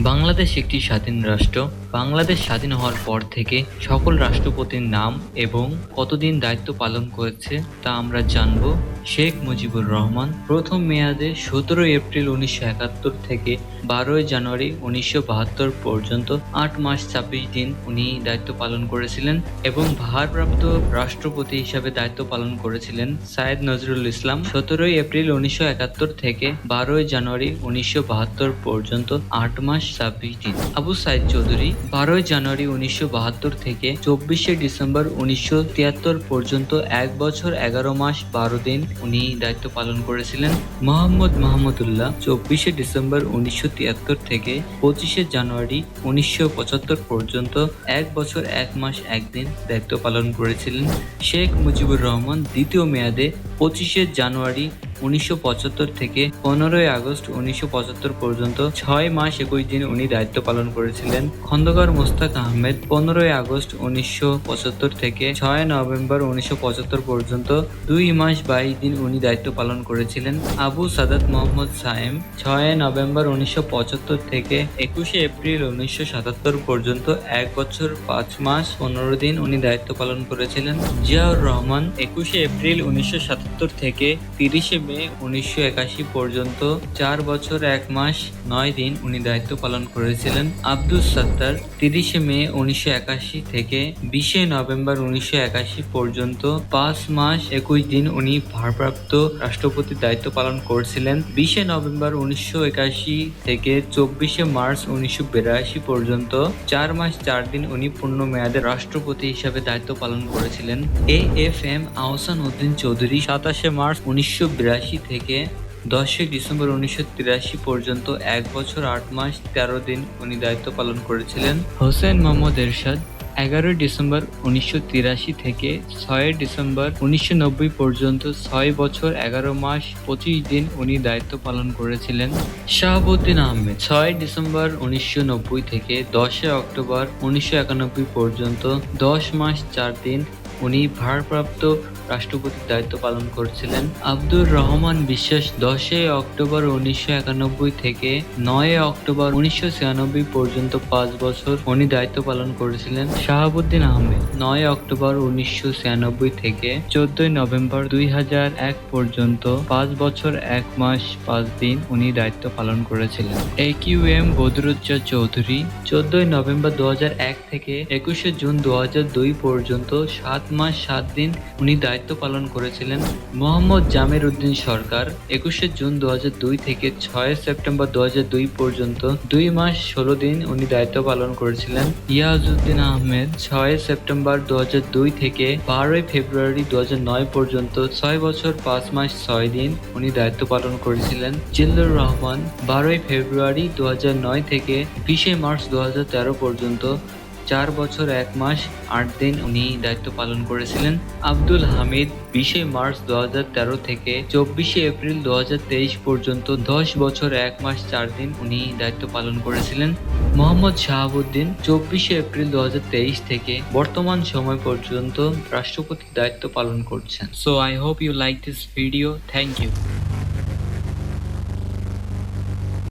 বাংলাদেশ একটি স্বাধীন রাষ্ট্র। বাংলাদেশ স্বাধীন হওয়ার পর থেকে সকল রাষ্ট্রপতির নাম এবং কতদিন দায়িত্ব পালন করেছে তা আমরা জানব। শেখ মুজিবুর রহমান প্রথম মেয়াদে 17 এপ্রিল 1971 থেকে 12 জানুয়ারি 1972 পর্যন্ত 8 মাস 26 দিন উনি দায়িত্ব পালন করেছিলেন এবং ভারপ্রাপ্ত রাষ্ট্রপতি হিসাবে দায়িত্ব পালন করেছিলেন সাইয়েদ নজরুল ইসলাম 17 এপ্রিল 1971 থেকে 12 জানুয়ারি 1972 পর্যন্ত 8 মাস 26 দিন। আবু সাইদ চৌধুরী 12 জানুয়ারি 1972 থেকে 24 ডিসেম্বর 1973 পর্যন্ত 1 বছর 11 মাস 12 দিন উনি দায়িত্ব পালন করেছিলেন। মোহাম্মদ মাহমুদুল্লাহ 24 ডিসেম্বর 1973 থেকে 25 জানুয়ারি 1975 পর্যন্ত 1 বছর 1 মাস 1 দিন দায়িত্ব পালন করেছিলেন। শেখ মুজিবুর রহমান দ্বিতীয় মেয়াদে 25 জানুয়ারি 1975 থেকে 15 আগস্ট 1975 পর্যন্ত 6 মাস 21 দিন উনি দায়িত্ব পালন করেছিলেন। খন্দকার মোস্তাক আহমেদ 15 আগস্ট 1975 থেকে 6 নভেম্বর 1975 পর্যন্ত 2 মাস 22 দিন উনি দায়িত্ব পালন করেছিলেন। আবু সাদাত মোহাম্মদ সায়েম 6 নভেম্বর 1975 থেকে 21 এপ্রিল 1977 পর্যন্ত 1 বছর 5 মাস 15 দিন উনি দায়িত্ব পালন করেছিলেন। জিয়াউর রহমান 21 এপ্রিল 1977 থেকে 30 মে 1981 পর্যন্ত 4 বছর 1 মাস 9 দিন উনি দায়িত্ব পালন করেছিলেন। আব্দুস সাত্তার 30 মে 1981 থেকে 20 নভেম্বর 1981 পর্যন্ত 5 মাস 21 দিন উনি ভারপ্রাপ্ত রাষ্ট্রপতির দায়িত্ব পালন করেছিলেন। 20 নভেম্বর 1981 থেকে 24 মার্চ 1982 পর্যন্ত 4 মাস 4 দিন উনি পূর্ণ মেয়াদে রাষ্ট্রপতি হিসাবে দায়িত্ব পালন করেছিলেন। AFM আহসান উদ্দিন চৌধুরী 27 মার্চ 1982 থেকে 10 ডিসেম্বর 1983 পর্যন্ত 1 বছর 8 মাস 13 দিন উনি দায়িত্ব পালন করেছিলেন। হোসেন মোহাম্মদ এরশাদ 11 ডিসেম্বর 1983 থেকে 6 ডিসেম্বর 1990 পর্যন্ত 6 বছর 11 মাস 25 দিন উনি দায়িত্ব পালন করেছিলেন। শাহাবুদ্দিন আহমেদ 6 ডিসেম্বর 1990 থেকে 10 অক্টোবর 1991 পর্যন্ত 10 মাস 4 দিন উনি ভারপ্রাপ্ত রাষ্ট্রপতির দায়িত্ব পালন করছিলেন। আব্দুর রহমান বিশ্বাস 10 অক্টোবর 1991 থেকে 9 অক্টোবর 1996 পর্যন্ত 5 বছর উনি দায়িত্ব পালন করেছিলেন। শাহাবুদ্দিন আহমেদ 9 অক্টোবর 1996 থেকে 14 নভেম্বর 2001 পর্যন্ত 5 বছর 1 মাস 5 দিন উনি দায়িত্ব পালন করেছিলেন। AQM বদরুজ্জামান চৌধুরী 14 নভেম্বর 2001 থেকে 21 জুন 2002 পর্যন্ত 7 মাস 7 দিন উনি দায়িত্ব পালন করেছিলেন। মোহাম্মদ জামির উদ্দিন সরকার 21 জুন 2002 থেকে 6 সেপ্টেম্বর 2002 পর্যন্ত 2 মাস 16 দিন উনি দায়িত্ব পালন করেছিলেন। ইয়াজউদ্দিন আহমেদ 6 সেপ্টেম্বর 2002 থেকে 12 ফেব্রুয়ারি 2009 পর্যন্ত 6 বছর 5 মাস 6 দিন উনি দায়িত্ব পালন করেছিলেন। জিল্লুর রহমান 12 ফেব্রুয়ারি 2009 থেকে 20 মার্চ 2013 পর্যন্ত 4 বছর 1 মাস 8 দিন উনি দায়িত্ব পালন করেছিলেন। আব্দুল হামিদ 20 মার্চ 2013 থেকে 24 এপ্রিল 2023 পর্যন্ত 10 বছর 1 মাস 4 দিন উনি দায়িত্ব পালন করেছিলেন। মোহাম্মদ শাহাবুদ্দিন 24 এপ্রিল 2023 থেকে বর্তমান সময় পর্যন্ত রাষ্ট্রপতির দায়িত্ব পালন করছেন। So I hope you like this video. Thank you.